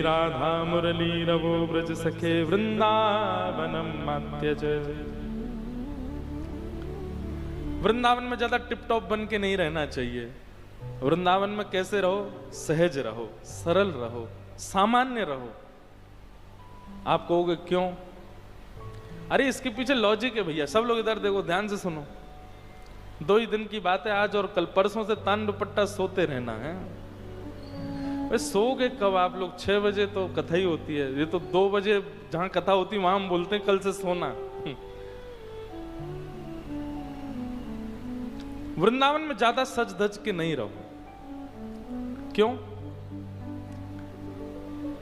राधा मुरली रवो ब्रज सखे वृंदावनम मात्यज। वृंदावन में ज्यादा टिप टॉप बन के नहीं रहना चाहिए। वृंदावन में कैसे रहो? सहज रहो, सरल रहो, सामान्य रहो। आप कहोगे क्यों? अरे इसके पीछे लॉजिक है भैया। सब लोग इधर देखो, ध्यान से सुनो। 2 ही दिन की बात है, आज और कल। परसों से तान दुपट्टा सोते रहना है। वे सोओगे कब आप लोग? 6 बजे तो कथा ही होती है। ये तो 2 बजे जहां कथा होती वहां हम बोलते हैं कल से सोना। वृंदावन में ज्यादा सज धज के नहीं रहो। क्यों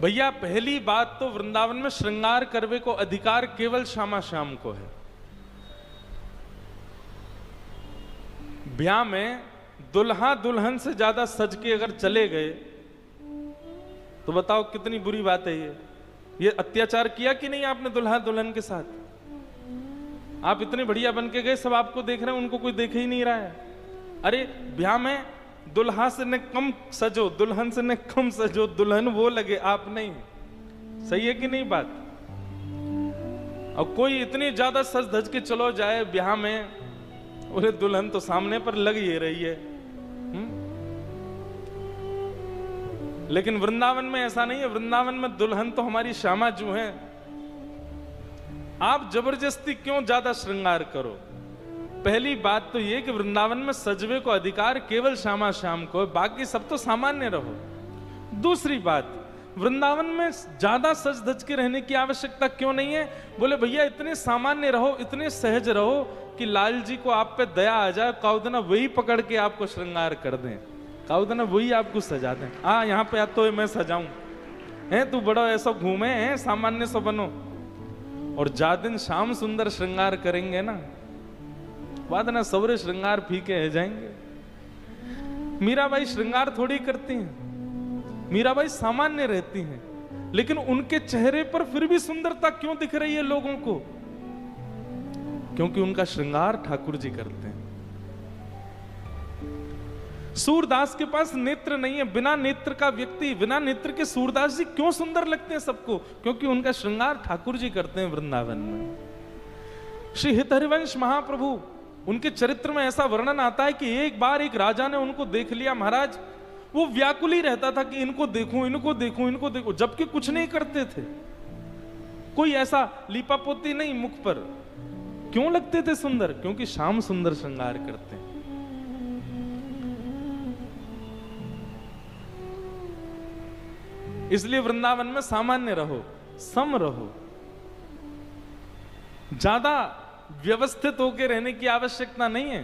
भैया? पहली बात तो वृंदावन में श्रृंगार करवे को अधिकार केवल श्यामा श्याम को है। ब्याह में दुल्हा दुल्हन से ज्यादा सज के अगर चले गए तो बताओ कितनी बुरी बात है। ये अत्याचार किया कि नहीं आपने दुल्हा दुल्हन के साथ? आप इतने बढ़िया बन के गए, सब आपको देख रहे हैं, उनको कोई देख ही नहीं रहा है। अरे ब्याह में दुल्हा से ने कम सजो, दुल्हन से ने कम सजो, दुल्हन वो लगे, आप नहीं। सही है कि नहीं बात? और कोई इतनी ज्यादा सज धज के चलो जाए ब्याह में, बोले दुल्हन तो सामने पर लग ही रही है। लेकिन वृंदावन में ऐसा नहीं है। वृंदावन में दुल्हन तो हमारी श्यामा जू है। आप जबरदस्ती क्यों ज्यादा श्रृंगार करो? पहली बात तो यह कि वृंदावन में सजवे को अधिकार केवल श्यामा श्याम को है, बाकी सब तो सामान्य रहो। दूसरी बात, वृंदावन में ज्यादा सज धज के रहने की आवश्यकता क्यों नहीं है? बोले भैया इतने सामान्य रहो, इतने सहज रहो कि लाल जी को आप पे दया आ जाए, काउदना वही पकड़ के आपको श्रृंगार कर दें, काउदना वही आपको सजा दें। यहाँ पे तो मैं सजाऊं है, तू बड़ा ऐसा घूमे है, सामान्य सा बनो। और जा दिन शाम सुंदर श्रृंगार करेंगे ना, बाद ना सवरे श्रृंगार फीके रह जाएंगे। मीराबाई श्रृंगार थोड़ी करती हैं, मीराबाई सामान्य रहती हैं, लेकिन उनके चेहरे पर फिर भी सुंदरता क्यों दिख रही है लोगों को? क्योंकि उनका श्रृंगार ठाकुर जी करते हैं। सूरदास के पास नेत्र नहीं है। बिना नेत्र का व्यक्ति, बिना नेत्र के सूरदास जी क्यों सुंदर लगते हैं सबको? क्योंकि उनका श्रृंगार ठाकुर जी करते हैं वृंदावन में। श्री हितहरिवंश महाप्रभु, उनके चरित्र में ऐसा वर्णन आता है कि एक बार एक राजा ने उनको देख लिया महाराज, वो व्याकुल ही रहता था कि इनको देखूं, इनको देखूं, इनको देखूं, जबकि कुछ नहीं करते थे। कोई ऐसा लीपापोती नहीं मुख पर। क्यों लगते थे सुंदर? क्योंकि श्याम सुंदर श्रृंगार करते हैं। इसलिए वृंदावन में सामान्य रहो, सम रहो। ज्यादा व्यवस्थित होकर रहने की आवश्यकता नहीं है।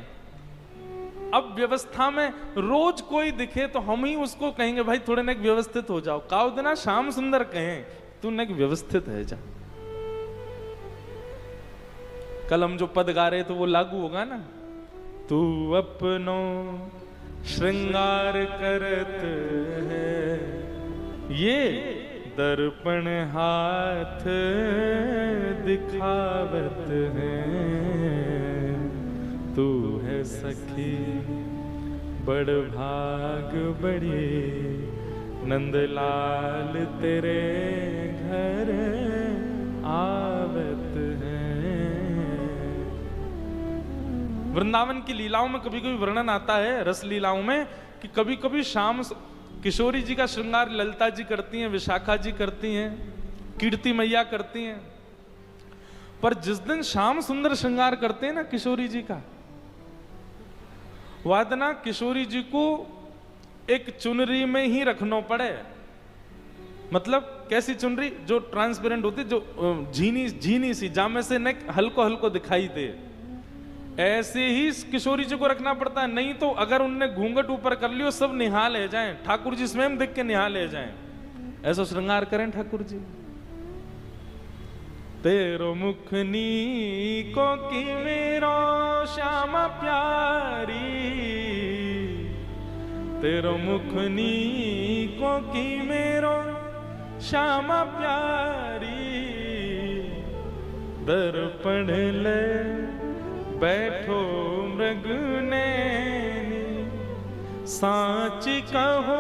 अब व्यवस्था में रोज कोई दिखे तो हम ही उसको कहेंगे भाई थोड़े नेक व्यवस्थित हो जाओ। काउदना श्याम सुंदर कहें, तू नेक व्यवस्थित है जा। कल हम जो पद गा रहे तो वो लागू होगा ना। तू अपनो श्रृंगार करत है, ये दर्पण हाथ दिखावत है। तू है सखी बड़ भाग बड़ी, नंदलाल तेरे घर आवत है। वृंदावन की लीलाओं में कभी कभी वर्णन आता है, रस लीलाओं में, कि कभी कभी शाम किशोरी जी का श्रृंगार ललिता जी करती हैं, विशाखा जी करती हैं, कीर्ति मैया करती हैं। पर जिस दिन श्याम सुंदर श्रृंगार करते हैं ना किशोरी जी का, वादना किशोरी जी को एक चुनरी में ही रखना पड़े। मतलब कैसी चुनरी? जो ट्रांसपेरेंट होती, जो झीनी झीनी सी, जामे से नेक हल्को हल्को दिखाई दे, ऐसे ही किशोरी जी को रखना पड़ता है। नहीं तो अगर उनने घूंघट ऊपर कर लियो, सब निहाल ले जाएं, ठाकुर जी स्वयं देख के निहाल ले जाएं। ऐसा श्रृंगार करें ठाकुर जी। तेरो मुखनी को की मेरो श्यामा प्यारी, तेरो मुखनी को की मेरो श्यामा प्यारी। दर्पण ले बैठो मृग नैनी, साच कहो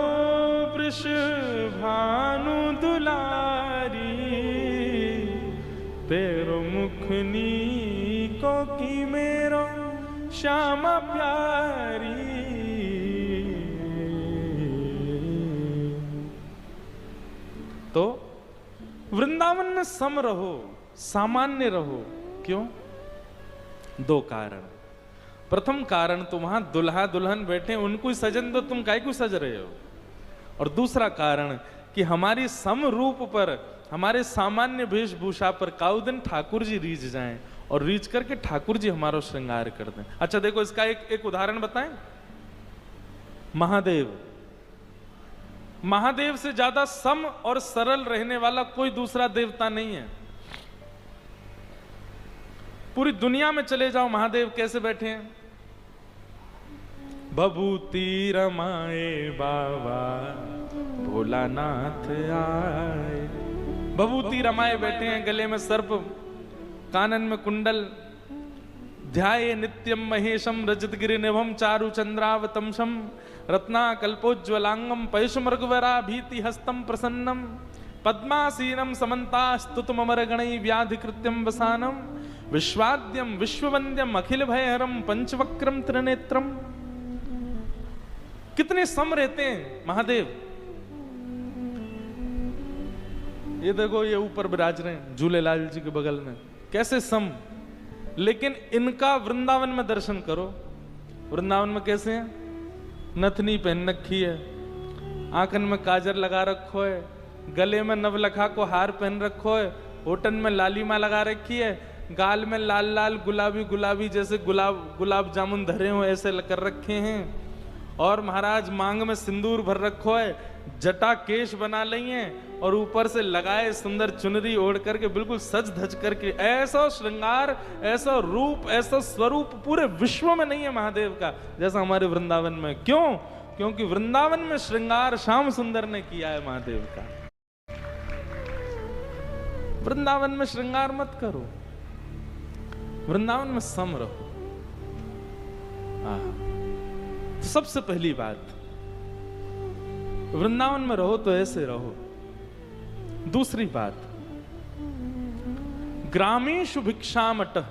वृष भानु दुलारी। मुखनी को की मेरो श्यामा प्यारी। तो वृंदावन में सम रहो, सामान्य रहो। क्यों? दो कारण। प्रथम कारण, तो वहां दुल्हा दुल्हन बैठे, उनको ही सजन दो, तुम काहे को सज रहे हो। और दूसरा कारण कि हमारी सम रूप पर, हमारे सामान्य वेशभूषा पर काउ दिन ठाकुर जी रीझ जाएं और रीझ करके ठाकुर जी हमारा श्रृंगार कर दें। अच्छा देखो, इसका एक उदाहरण बताएं। महादेव, महादेव से ज्यादा सम और सरल रहने वाला कोई दूसरा देवता नहीं है। पूरी दुनिया में चले जाओ, महादेव कैसे बैठे हैं। भभूति रमाए बाबा भोलानाथ आए। भभूति रमाए बैठे हैं, गले में सर्प, कानन में कुंडल, ध्याये नित्यम महेशम रजतगिरि निभम चारु चंद्रावतंशम रत्ना कल्पोज्वलांगम पयुषमृगवरा भीति हस्तम प्रसन्नम पद्मासीनम समन्ता स्तुतमर गणै व्याधि कृत्यम वसानम विश्वाद्यम विश्ववंद्यम अखिल भयहरम पंचवक्रम त्रिनेत्रम। कितने सम रहते हैं महादेव। ये देखो, ये ऊपर विराज रहे हैं झूलेलाल जी के बगल में, कैसे सम। लेकिन इनका वृंदावन में दर्शन करो। वृंदावन में कैसे हैं? नथनी पहन रखी है, आंखन में काजर लगा रखो है, गले में नवलखा को हार पहन रखो है, होठन में लालिमा लगा रखी है, गाल में लाल लाल गुलाबी गुलाबी जैसे गुलाब जामुन धरे हो ऐसे कर रखे हैं, और महाराज मांग में सिंदूर भर रखो है, जटा केश बना ली है, और ऊपर से लगाए सुंदर चुनरी ओढ़ करके बिल्कुल सज धज करके। ऐसा श्रृंगार, ऐसा रूप, ऐसा स्वरूप पूरे विश्व में नहीं है महादेव का जैसा हमारे वृंदावन में। क्यों? क्योंकि वृंदावन में श्रृंगार श्याम सुंदर ने किया है महादेव का। वृंदावन में श्रृंगार मत करो, वृंदावन में सम रहो। तो सबसे पहली बात, वृंदावन में रहो तो ऐसे रहो। दूसरी बात, ग्रामीषु भिक्षामटः।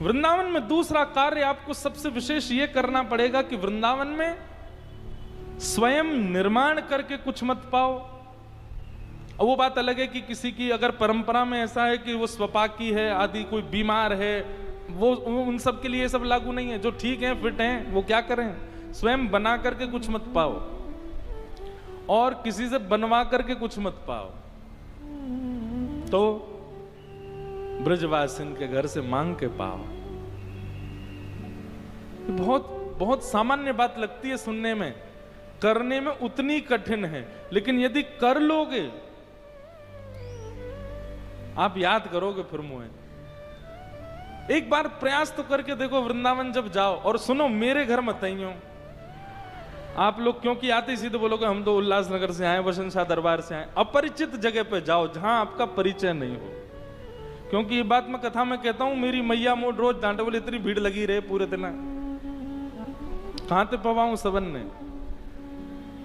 वृंदावन में दूसरा कार्य आपको सबसे विशेष यह करना पड़ेगा कि वृंदावन में स्वयं निर्माण करके कुछ मत पाओ। और वो बात अलग है कि किसी की अगर परंपरा में ऐसा है कि वो स्वपाकी है आदि, कोई बीमार है, वो उन सब के लिए सब लागू नहीं है। जो ठीक है, फिट हैं, वो क्या करें? स्वयं बना करके कुछ मत पाओ और किसी से बनवा करके कुछ मत पाओ। तो ब्रजवासिन के घर से मांग के पाओ। बहुत बहुत सामान्य बात लगती है सुनने में, करने में उतनी कठिन है, लेकिन यदि कर लोगे आप याद करोगे फिर मुझे। एक बार प्रयास तो करके देखो वृंदावन जब जाओ। और सुनो, मेरे घर मत आइयो आप लोग, क्योंकि आते सीधे बोलोगे हम तो उल्लासनगर से आए, वसंत शाह दरबार से आए। अपरिचित जगह पे जाओ जहां आपका परिचय नहीं हो। क्योंकि ये बात मैं कथा में कहता हूं, मेरी मैया मोड़ रोज डांटे बोले इतनी भीड़ लगी रहे पूरे दिन, कहां ते पवाऊं सबन ने।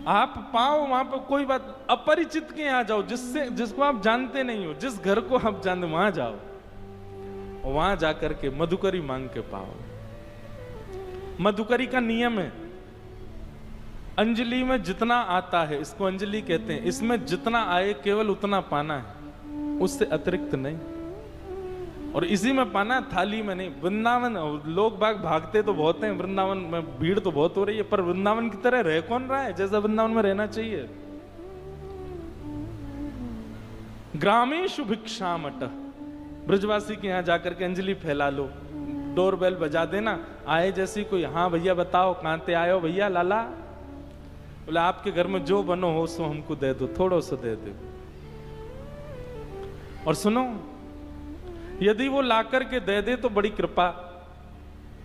आप पाओ वहां पर कोई बात, अपरिचित के यहां जाओ, जिसको आप जानते नहीं हो, जिस घर को आप जानते वहां जाओ, वहां जाकर के मधुकरी मांग के पाओ। मधुकरी का नियम है, अंजलि में जितना आता है, इसको अंजलि कहते हैं, इसमें जितना आए केवल उतना पाना है, उससे अतिरिक्त नहीं। और इसी में पाना, थाली में नहीं। वृंदावन लोग बाग भागते तो बहुत हैं, वृंदावन में भीड़ तो बहुत हो रही है, पर वृंदावन की तरह रह कौन रहा है जैसा वृंदावन में रहना चाहिए। ग्रामीषु भिक्षामटः। ब्रजवासी के यहां जाकर के अंजलि फैला लो, डोरबेल बजा देना, आए जैसी कोई, हाँ भैया बताओ कहां ते आयो भैया लाला, बोले आपके घर में जो बनो हो सो हमको दे दो, थोड़ा सा दे दो। और सुनो, यदि वो लाकर के दे दे तो बड़ी कृपा,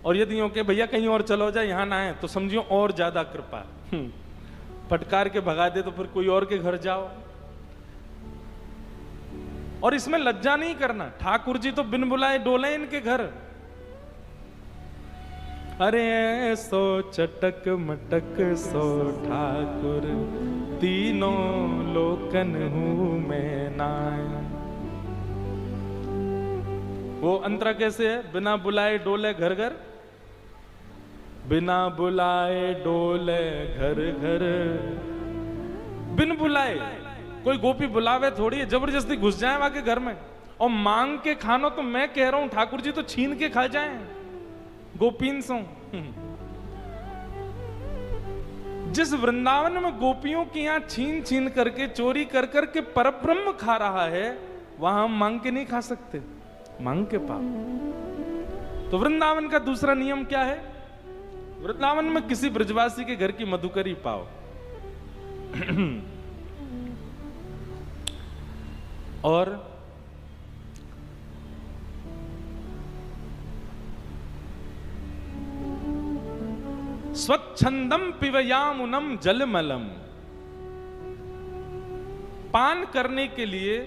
और यदि यूं के भैया कहीं और चलो जाए यहां ना आए तो समझियो और ज्यादा कृपा। फटकार के भगा दे तो फिर कोई और के घर जाओ। और इसमें लज्जा नहीं करना, ठाकुर जी तो बिन बुलाए डोले इनके घर। अरे सो चटक मटक सो ठाकुर, तीनों लोकन हूं मैं नाय। वो अंतरा कैसे है? बिना बुलाए डोले घर घर, बिना बुलाए डोले घर घर। बिन बुलाए, कोई गोपी बुलावे थोड़ी है, जबरदस्ती घुस जाए वहां के घर में। और मांग के खानो तो मैं कह रहा हूं ठाकुर जी तो छीन के खा जाएं गोपीन सो। जिस वृंदावन में गोपियों की यहां छीन छीन करके चोरी कर करके परब्रह्म खा रहा है, वहां हम मांग के नहीं खा सकते, मांग के पाप। तो वृंदावन का दूसरा नियम क्या है? वृंदावन में किसी ब्रजवासी के घर की मधुकरी पाओ। और स्वच्छंदम पिबयामुनम जलमलम। पान करने के लिए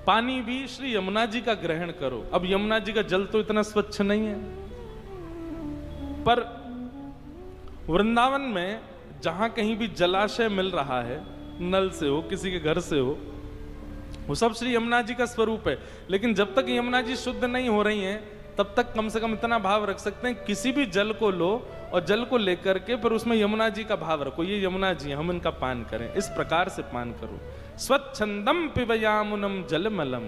पानी भी श्री यमुना जी का ग्रहण करो। अब यमुना जी का जल तो इतना स्वच्छ नहीं है, पर वृंदावन में जहां कहीं भी जलाशय मिल रहा है, नल से हो किसी के घर से हो, वो सब श्री यमुना जी का स्वरूप है। लेकिन जब तक यमुना जी शुद्ध नहीं हो रही हैं, तब तक कम से कम इतना भाव रख सकते हैं, किसी भी जल को लो और जल को लेकर के पर उसमें यमुना जी का भाव रखो, ये यमुना जी हम इनका पान करें, इस प्रकार से पान करो। स्वच्छंदम पिबयामुनम जलमलम।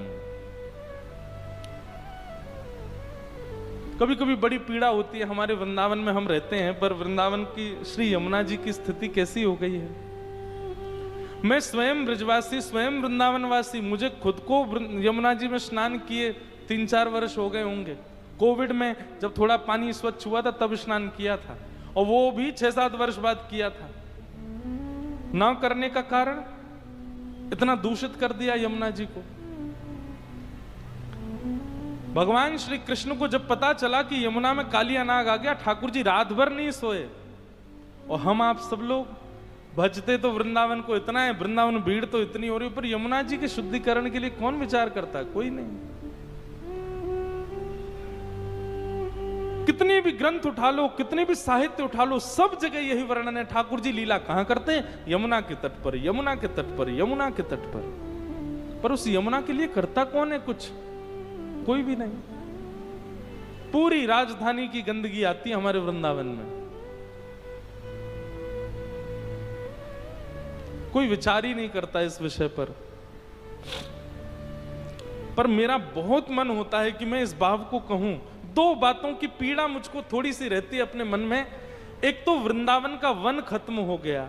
कभी कभी बड़ी पीड़ा होती है, हमारे वृंदावन में हम रहते हैं, पर वृंदावन की श्री यमुना जी की स्थिति कैसी हो गई है। मैं स्वयं ब्रजवासी, स्वयं वृंदावनवासी, मुझे खुद को यमुना जी में स्नान किए 3-4 वर्ष हो गए होंगे। कोविड में जब थोड़ा पानी स्वच्छ हुआ था तब स्नान किया था, और वो भी 6-7 वर्ष बाद किया था। ना करने का कारण इतना दूषित कर दिया यमुना जी को। भगवान श्री कृष्ण को जब पता चला कि यमुना में कालिया नाग आ गया, ठाकुर जी रात भर नहीं सोए। और हम आप सब लोग भजते तो वृंदावन को इतना है, वृंदावन भीड़ तो इतनी हो रही है, पर यमुना जी के शुद्धिकरण के लिए कौन विचार करता है? कोई नहीं। कितने भी ग्रंथ उठा लो, कितने भी साहित्य उठा लो, सब जगह यही वर्णन है। ठाकुर जी लीला कहां करते हैं? यमुना के तट पर, यमुना के तट पर, यमुना के तट पर। पर उस यमुना के लिए करता कौन है? कुछ कोई भी नहीं। पूरी राजधानी की गंदगी आती है हमारे वृंदावन में, कोई विचार ही नहीं करता इस विषय पर मेरा बहुत मन होता है कि मैं इस भाव को कहूं। 2 बातों की पीड़ा मुझको थोड़ी सी रहती है अपने मन में। एक तो वृंदावन का वन खत्म हो गया,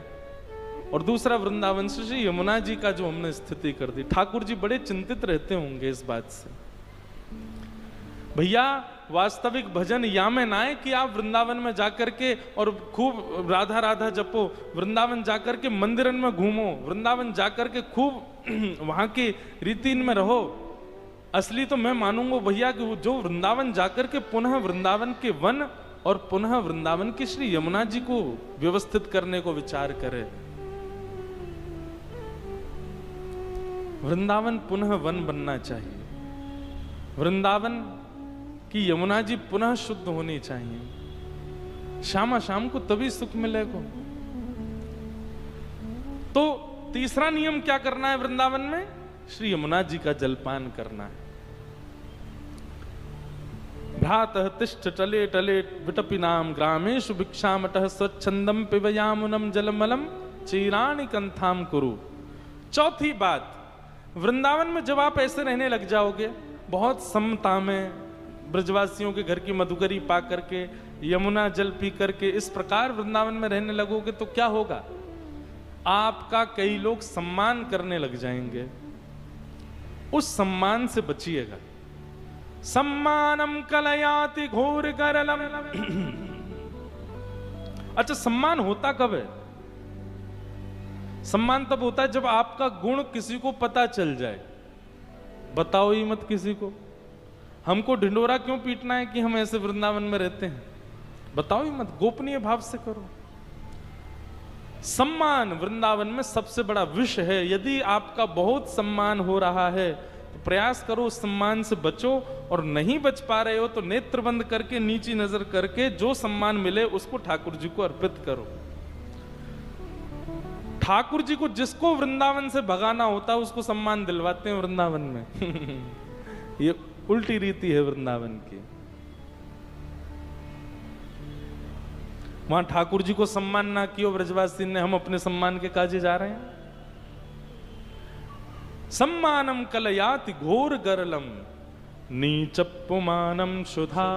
और दूसरा वृंदावन से श्री यमुना जी का जो हमने स्थिति कर दी। ठाकुर जी बड़े चिंतित रहते होंगे इस बात से। भैया वास्तविक भजन या में ना है कि आप वृंदावन में जाकर के और खूब राधा राधा जपो, वृंदावन जाकर के मंदिरन में घूमो, वृंदावन जाकर के खूब वहां की रीति में रहो। असली तो मैं मानूंगा भैया कि जो वृंदावन जाकर के पुनः वृंदावन के वन और पुनः वृंदावन की श्री यमुना जी को व्यवस्थित करने को विचार करे। वृंदावन पुनः वन बनना चाहिए, वृंदावन कि यमुना जी पुनः शुद्ध होनी चाहिए। शाम शाम को तभी सुख मिलेगा। तो तीसरा नियम क्या करना है वृंदावन में? श्री यमुना जी का जलपान करना है। भ्रातः तिष्ठ टले टले विटपिनाम ग्रामेषु भिक्षामटः स्वच्छंदम पिबयामुनम जलमलम चीराणि कंथाम कुरु। चौथी बात, वृंदावन में जब आप ऐसे रहने लग जाओगे, बहुत समता में ब्रजवासियों के घर की मधुकरी पा करके, यमुना जल पी करके इस प्रकार वृंदावन में रहने लगोगे, तो क्या होगा? आपका कई लोग सम्मान करने लग जाएंगे। उस सम्मान से बचिएगा। सम्मानम कलयाति घोर करलम। अच्छा, सम्मान होता कब है? सम्मान तब होता है जब आपका गुण किसी को पता चल जाए। बताओ ही मत किसी को। हमको ढिंडोरा क्यों पीटना है कि हम ऐसे वृंदावन में रहते हैं? बताओ ही मत, गोपनीय भाव से करो। सम्मान वृंदावन में सबसे बड़ा विषय है। यदि आपका बहुत सम्मान हो रहा है तो प्रयास करो उस सम्मान से बचो, और नहीं बच पा रहे हो तो नेत्र बंद करके, नीची नजर करके जो सम्मान मिले उसको ठाकुर जी को अर्पित करो। ठाकुर जी को जिसको वृंदावन से भगाना होता है उसको सम्मान दिलवाते हैं वृंदावन में। ये उल्टी रीति है वृंदावन की। वहां ठाकुर जी को सम्मान ना कियो ब्रजवासी ने, हम अपने सम्मान के काजे जा रहे हैं। सम्मानम कलयाति घोर गरलम नीचपुमानम सुधा।